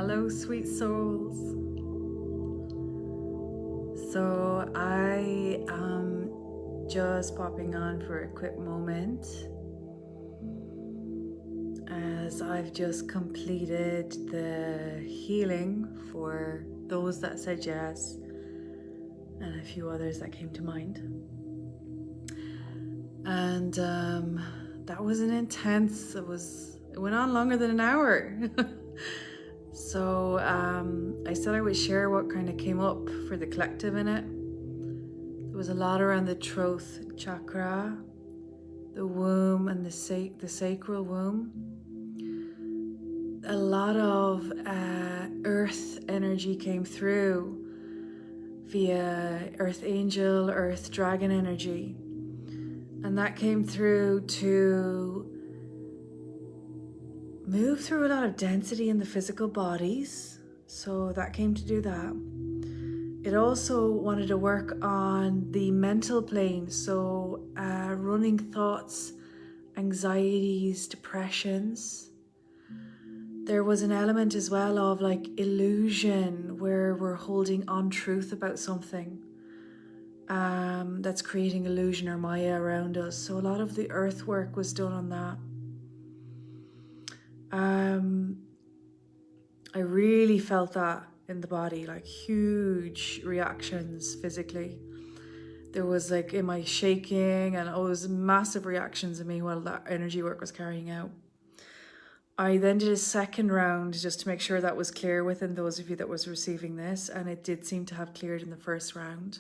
Hello, sweet souls. So I am just popping on for a quick moment as I've just completed the healing for those that said yes and a few others that came to mind. And that was an intense, it went on longer than an hour. So I said I would share what kind of came up for the collective in it. There was a lot around the throat chakra, the womb and the sacral womb. A lot of earth energy came through via earth angel, earth dragon energy. And that came through to move through a lot of density in the physical bodies. So that came to do that. It also wanted to work on the mental plane. So running thoughts, anxieties, depressions. There was an element as well of like illusion where we're holding on truth about something. That's creating illusion or maya around us. So a lot of the earth work was done on that. I really felt that in the body, like huge reactions physically. There was like in my shaking and it was massive reactions in me while that energy work was carrying out. I then did a second round just to make sure that was clear within those of you that was receiving this, and it did seem to have cleared in the first round.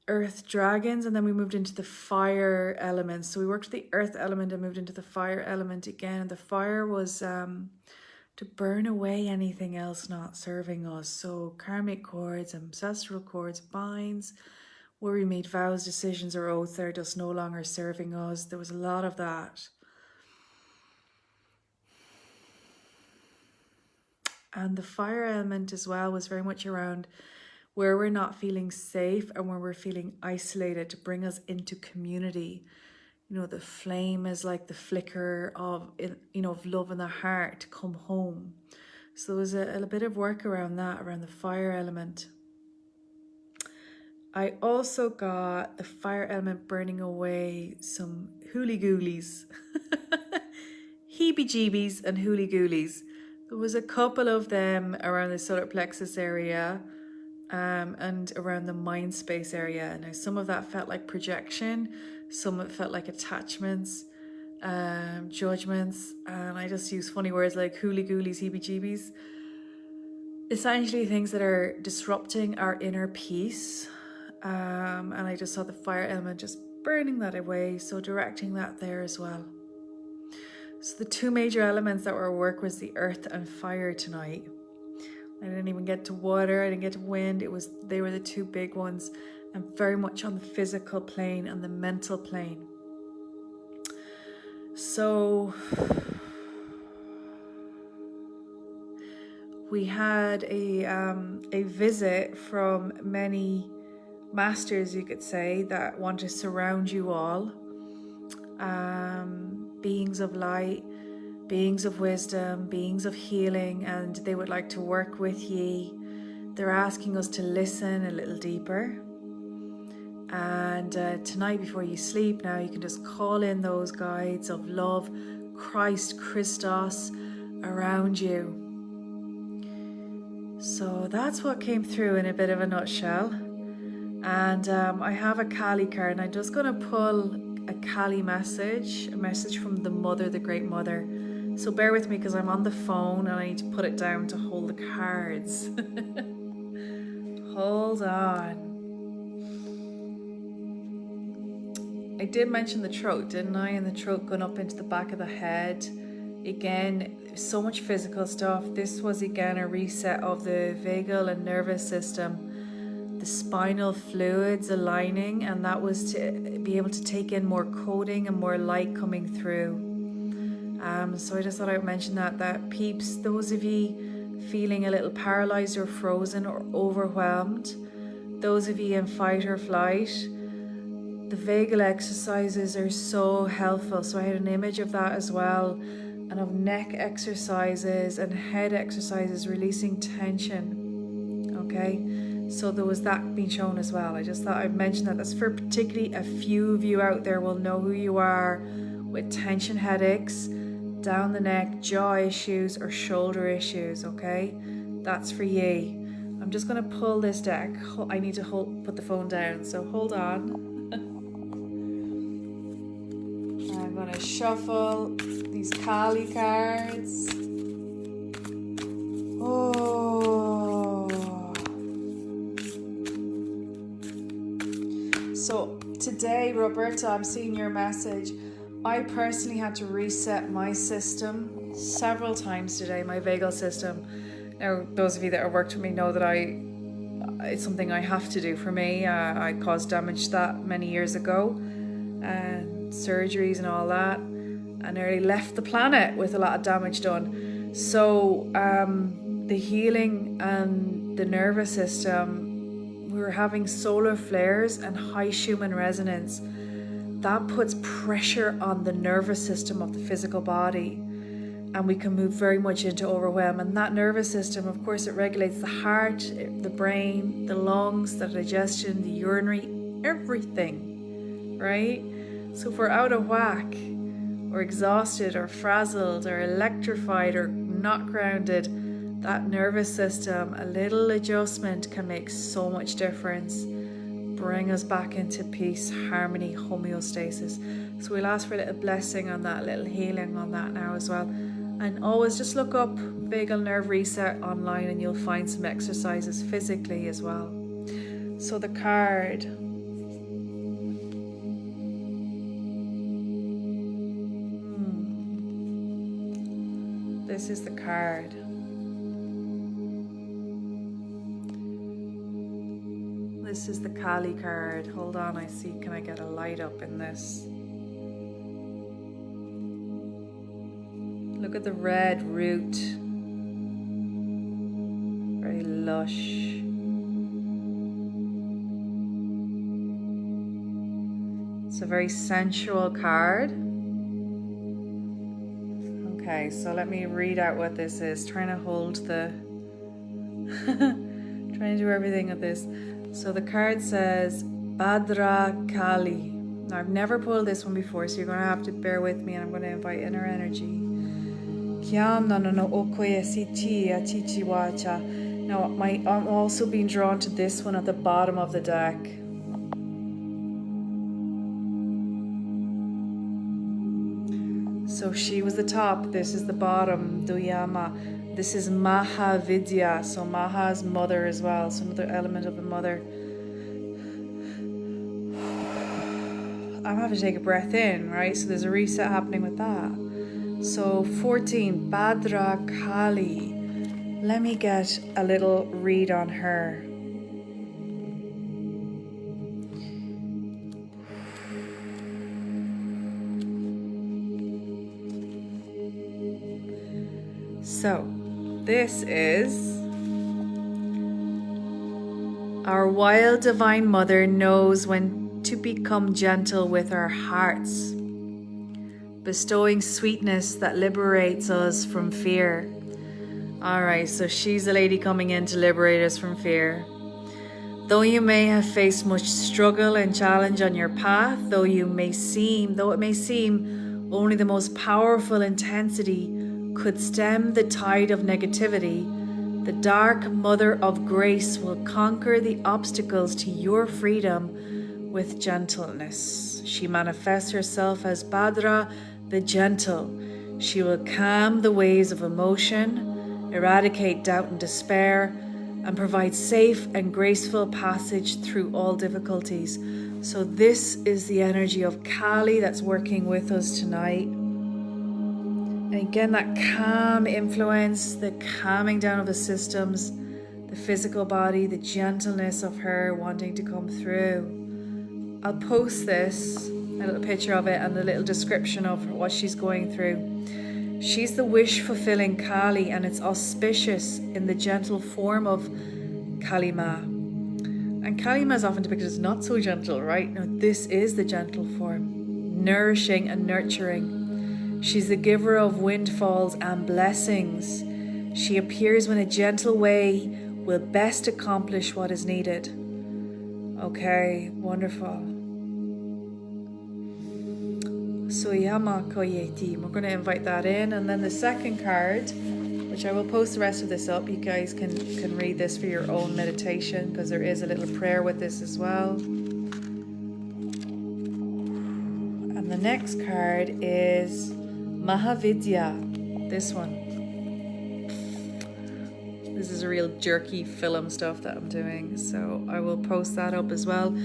Earth dragons, and then we moved into the fire elements. So we worked with the earth element and moved into the fire element again. The fire was to burn away anything else not serving us. So karmic cords, ancestral cords, binds, where we made vows, decisions, or oaths that are just no longer serving us. There was a lot of that. And the fire element as well was very much around where we're not feeling safe and where we're feeling isolated, to bring us into community. You know, the flame is like the flicker of, of love in the heart to come home. So there was a bit of work around that, around the fire element. I also got the fire element burning away some hooly-goolies. Heebie-jeebies and hooly-goolies. There was a couple of them around the solar plexus area and around the mind space area. Now, some of that felt like projection, some of it felt like attachments, judgments, and I just use funny words like hooly-goolies, heebie-jeebies. Essentially things that are disrupting our inner peace. And I just saw the fire element just burning that away, so directing that there as well. So the two major elements that were at work was the earth and fire tonight. I didn't even get to water, I didn't get to wind. They were the two big ones, and very much on the physical plane and the mental plane. So we had a visit from many masters, you could say, that want to surround you all. Beings of light, beings of wisdom, beings of healing, and they would like to work with ye. They're asking us to listen a little deeper. And tonight before you sleep now, you can just call in those guides of love, Christ, Christos, around you. So that's what came through in a bit of a nutshell. And I have a Kali card, and I'm just going to pull a Kali message, a message from the mother, the great mother. So bear with me because I'm on the phone and I need to put it down to hold the cards. Hold on. I did mention the throat, didn't I? And the throat going up into the back of the head. Again, so much physical stuff. This was again a reset of the vagal and nervous system. The spinal fluids aligning, and that was to be able to take in more coding and more light coming through. So I just thought I would mention that peeps, those of you feeling a little paralyzed or frozen or overwhelmed, those of you in fight or flight, the vagal exercises are so helpful. So I had an image of that as well, and of neck exercises and head exercises, releasing tension. Okay, so there was that being shown as well. I just thought I'd mention that. That's for particularly a few of you out there will know who you are with tension headaches, down the neck, jaw issues, or shoulder issues. Okay, that's for ye. I'm just going to pull this deck. I need to put the phone down, so hold on. I'm going to shuffle these Kali cards. Oh. So today, Roberta, I'm seeing your message. I personally had to reset my system several times today, my vagal system. Now, those of you that have worked with me know that it's something I have to do for me. I caused damage that many years ago, and surgeries and all that, and nearly left the planet with a lot of damage done. So the healing and the nervous system, we were having solar flares and high Schumann resonance. That puts pressure on the nervous system of the physical body, and we can move very much into overwhelm. And that nervous system, of course, it regulates the heart, the brain, the lungs, the digestion, the urinary, everything, right? So if we're out of whack, or exhausted, or frazzled, or electrified, or not grounded, that nervous system, a little adjustment can make so much difference. Bring us back into peace, harmony, homeostasis. So we'll ask for a little blessing on that, little healing on that now as well. And always just look up Vagal Nerve Reset online and you'll find some exercises physically as well. So the card. This is the card. This is the Kali card. Hold on, I see. Can I get a light up in this? Look at the red root. Very lush. It's a very sensual card. Okay, so let me read out what this is. Trying to hold the... trying to do everything with this. So the card says Bhadra Kali. Now I've never pulled this one before, so you're going to have to bear with me, and I'm going to invite inner energy. Now I'm also being drawn to this one at the bottom of the deck. So she was the top, this is the bottom, Duyama. This is Mahavidya, so Maha is mother as well, so another element of the mother. I'm having to take a breath in, right? So there's a reset happening with that. So 14, Bhadra Kali. Let me get a little read on her. So, this is our wild divine mother knows when to become gentle with our hearts, bestowing sweetness that liberates us from fear. Alright, so she's the lady coming in to liberate us from fear. Though you may have faced much struggle and challenge on your path, though it may seem only the most powerful intensity could stem the tide of negativity, the dark mother of grace will conquer the obstacles to your freedom with gentleness. She manifests herself as Bhadra the gentle. She will calm the waves of emotion, eradicate doubt and despair, and provide safe and graceful passage through all difficulties. So this is the energy of Kali that's working with us tonight. And again, that calm influence, the calming down of the systems, the physical body, the gentleness of her wanting to come through. I'll post this, a little picture of it and a little description of what she's going through. She's the wish-fulfilling Kali, and it's auspicious in the gentle form of Kali Ma. And Kali Ma is often depicted as not so gentle, right? No, this is the gentle form, nourishing and nurturing. She's the giver of windfalls and blessings. She appears when a gentle way will best accomplish what is needed. Okay, wonderful. Suyama Koyeti. We're going to invite that in. And then the second card, which I will post the rest of this up. You guys can read this for your own meditation, because there is a little prayer with this as well. And the next card is Mahavidya. This one. This is a real jerky film stuff that I'm doing, so I will post that up as well.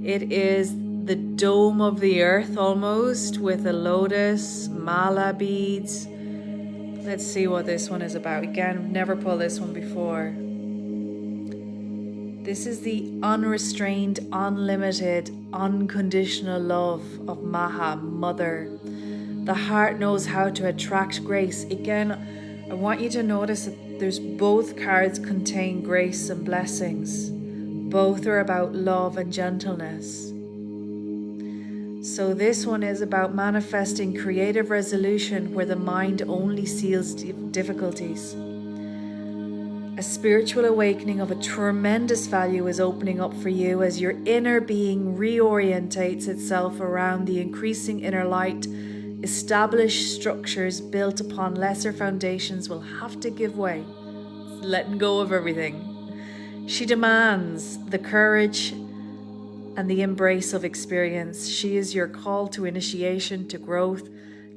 It is the dome of the earth almost, with a lotus, mala beads. Let's see what this one is about. Again, never pulled this one before. This is the unrestrained, unlimited, unconditional love of Maha, Mother. The heart knows how to attract grace. Again, I want you to notice that there's both cards contain grace and blessings. Both are about love and gentleness. So this one is about manifesting creative resolution where the mind only seals difficulties. A spiritual awakening of a tremendous value is opening up for you as your inner being reorientates itself around the increasing inner light. Established structures built upon lesser foundations will have to give way. It's letting go of everything. She demands the courage and the embrace of experience. She is your call to initiation, to growth,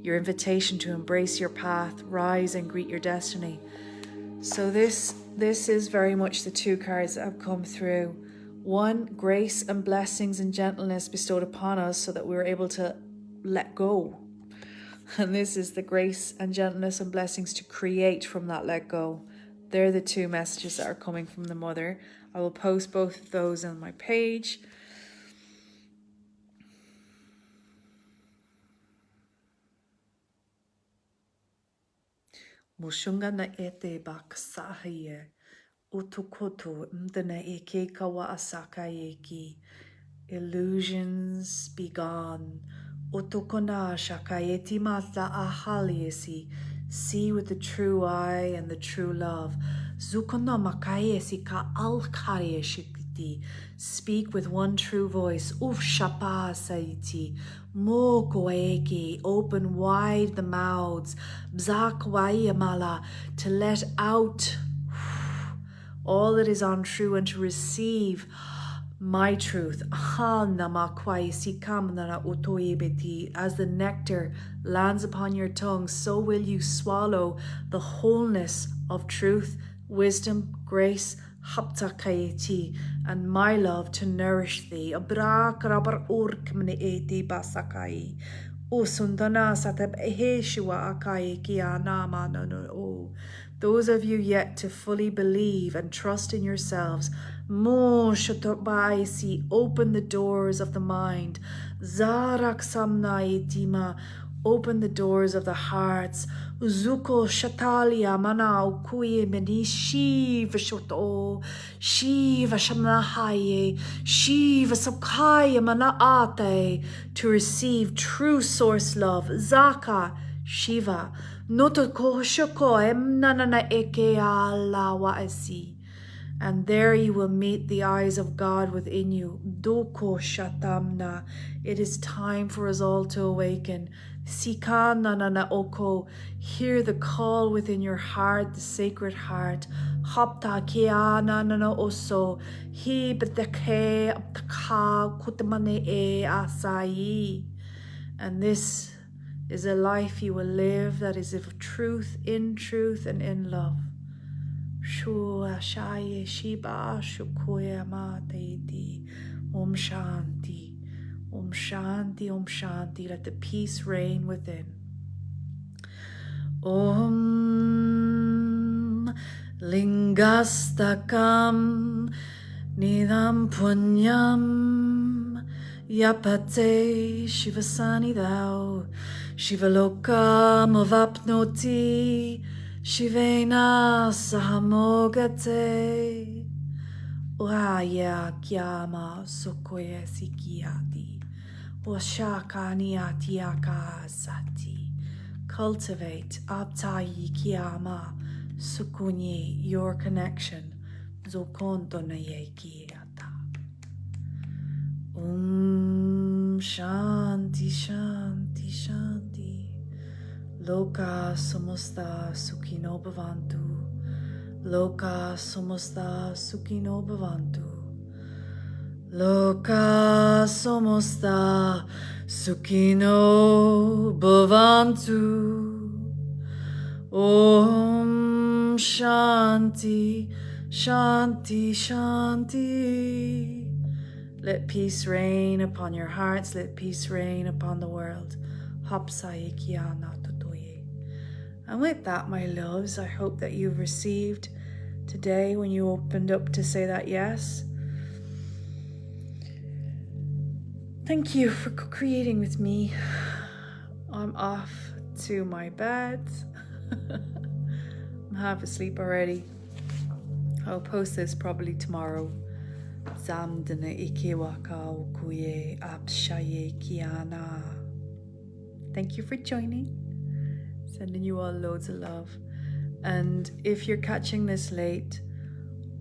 your invitation to embrace your path, rise and greet your destiny. So this is very much the two cards that have come through. One, grace and blessings and gentleness bestowed upon us so that we were able to let go. And this is the grace and gentleness and blessings to create from that let go. They're the two messages that are coming from the Mother. I will post both of those on my page. Moshunga na ete baksahaye utukoto mdana eke kawa asaka eki. Illusions be gone. Otokona shakayeti mata ahaliesi. See with the true eye and the true love. Zukona makayesi ka alkariyeshikiti. Speak with one true voice. Uf shapa saiti. Moko eki. Open wide the mouths. Bzakwayamala. To let out all that is untrue and to receive my truth. As the nectar lands upon your tongue, so will you swallow the wholeness of truth, wisdom, grace, and my love to nourish thee. Those of you yet to fully believe and trust in yourselves, open the doors of the mind. Open the doors of the hearts. Uzuko shatalia mana ukuye meni shiva shoto shiva shamnahaye shiva sabkaya mana ate, to receive true source love. Zaka Shiva noto koshoko emnana eke ala waesi. And there you will meet the eyes of God within you. Doko shatamna. It is time for us all to awaken. Sikana nana oko. Hear the call within your heart, the sacred heart. Hapta kiana nana oso. He beteke aptaka kutamane e asai. And this is a life you will live that is of truth, in truth, and in love. Shua shaye shiba shukoya mateti. Om Shanti. Om Shanti, Om Shanti. Let the peace reign within. Om Lingastakam Nidam Punyam Yapate Shivasani thou Shivalokam Avapnoti Shivena Sahamogate Uraya Kyama Sokoye Sikiati Oshaka Niatiaka Sati Cultivate Abtai Kiyama Sukunye, your connection. Zokontonaye Kiyata. Shanti Shanti Shanti. Loka Samasta Sukhino Bhavantu. Loka Samasta Sukhino Bhavantu. Loka Samasta Sukhino Bhavantu. Om Shanti Shanti Shanti. Let peace reign upon your hearts. Let peace reign upon the world. Hapsaye Kiana Totoye. And with that, my loves, I hope that you've received today when you opened up to say that yes. Thank you for co-creating with me. I'm off to my bed. I'm half asleep already. I'll post this probably tomorrow. Zamdana ikewaka ukuye apshaye kiana. Thank you for joining. Sending you all loads of love. And if you're catching this late,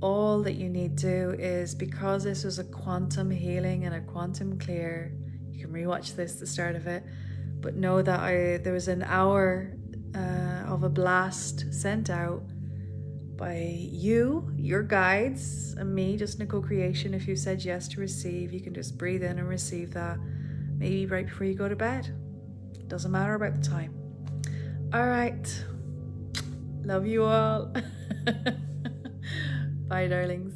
all that you need to do is, because this was a quantum healing and a quantum clear, you can rewatch this, the start of it, but know that there was an hour of a blast sent out by you, your guides, and me, just in a co-creation. If you said yes to receive, you can just breathe in and receive that, maybe right before you go to bed. Doesn't matter about the time. All right. Love you all. Bye, darlings.